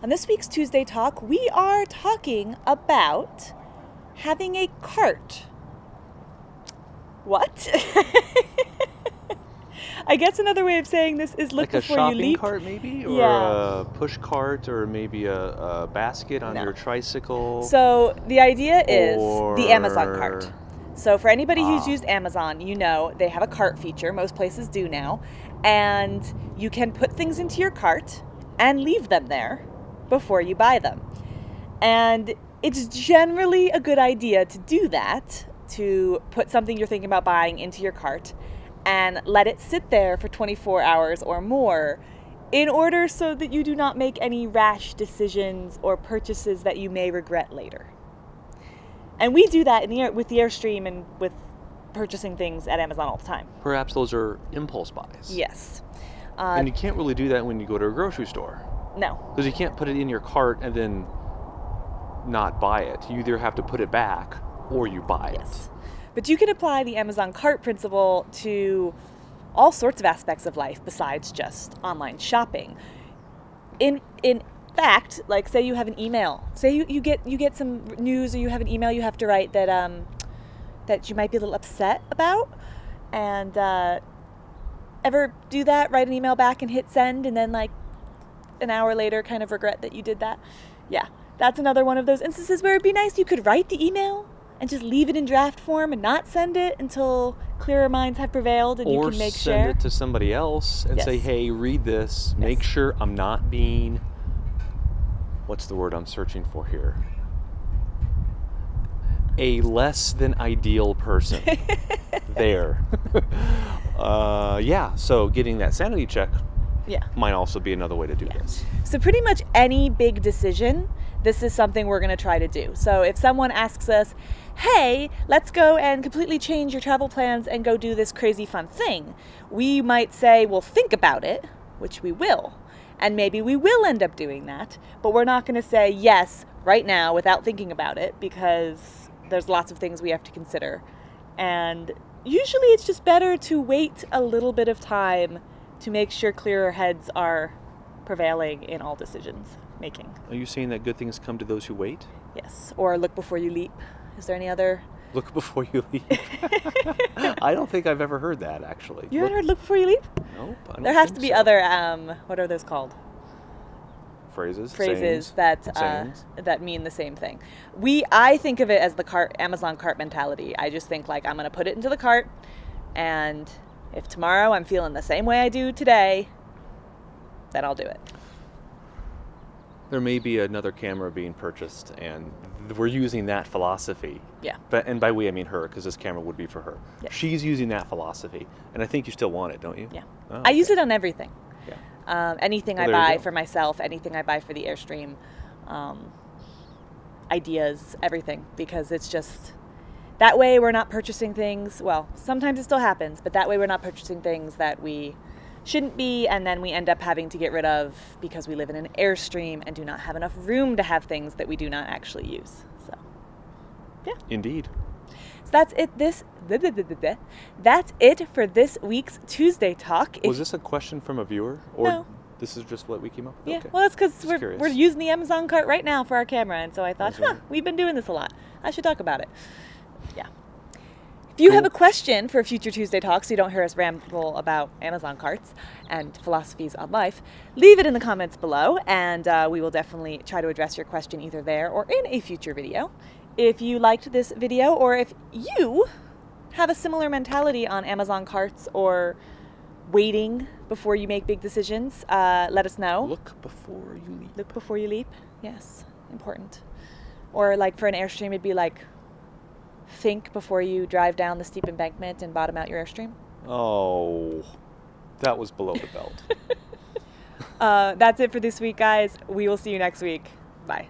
On this week's Tuesday Talk, we are talking about having a cart. What? I guess another way of saying this is look like before you leap. Like a shopping cart maybe? Or Yeah. a push cart, or maybe a basket on your tricycle? So the idea is the Amazon cart. So for anybody who's used Amazon, you know they have a cart feature. Most places do now. And you can put things into your cart and leave them there before you buy them. And it's generally a good idea to do that, to put something you're thinking about buying into your cart and let it sit there for 24 hours or more in order so that you do not make any rash decisions or purchases that you may regret later. And we do that with the Airstream and with purchasing things at Amazon all the time. Perhaps those are impulse buys. Yes. And you can't really do that when you go to a grocery store. No. Because you can't put it in your cart and then not buy it. You either have to put it back or you buy it. But you can apply the Amazon cart principle to all sorts of aspects of life besides just online shopping. In fact, like say you have an email, say you get some news, or you have an email you have to write that you might be a little upset about, and ever do that? Write an email back and hit send, and then like an hour later kind of regret that you did that? Yeah, that's another one of those instances where it'd be nice you could write the email and just leave it in draft form and not send it until clearer minds have prevailed and you can make share. Or send it to somebody else and say, hey, read this. Make sure I'm not being, what's the word I'm searching for here? A less than ideal person. There. Yeah, so getting that sanity check might also be another way to do this. So pretty much any big decision, this is something we're going to try to do. So if someone asks us, hey, let's go and completely change your travel plans and go do this crazy fun thing, we might say, well, think about it, which we will. And maybe we will end up doing that, but we're not going to say yes right now without thinking about it, because there's lots of things we have to consider. And usually it's just better to wait a little bit of time to make sure clearer heads are prevailing in all decisions making. Are you saying that good things come to those who wait? Yes. Or look before you leap. Is there any other? Look before you leap. I don't think I've ever heard that, actually. You haven't heard look before you leap? Nope. I don't there has to be so. Other, what are those called? Phrases sayings, that mean the same thing. I think of it as the Amazon cart mentality. I just think like I'm going to put it into the cart, and if tomorrow I'm feeling the same way I do today, then I'll do it. There may be another camera being purchased, and we're using that philosophy. Yeah. And by we, I mean her, because this camera would be for her. Yes. She's using that philosophy, and I think you still want it, don't you? Yeah. Oh, I use it on everything. Yeah. Anything I buy for myself, anything I buy for the Airstream, ideas, everything, because it's just, that way we're not purchasing things, well, sometimes it still happens, but that way we're not purchasing things that we shouldn't be, and then we end up having to get rid of because we live in an Airstream and do not have enough room to have things that we do not actually use. So, yeah. Indeed. So that's it. That's it for this week's Tuesday Talk. Was this a question from a viewer, or no? This is just what we came up with? Yeah. Okay. Well, that's because we're using the Amazon cart right now for our camera, and so I thought, we've been doing this a lot. I should talk about it. Yeah. If you have a question for future Tuesday Talks, so you don't hear us ramble about Amazon carts and philosophies on life, leave it in the comments below, and we will definitely try to address your question either there or in a future video. If you liked this video, or if you have a similar mentality on Amazon carts or waiting before you make big decisions, let us know. Look before you leap. Look before you leap. Yes, important. Or like for an Airstream, it'd be like, think before you drive down the steep embankment and bottom out your Airstream. Oh, that was below the belt. That's it for this week, guys. We will see you next week. Bye.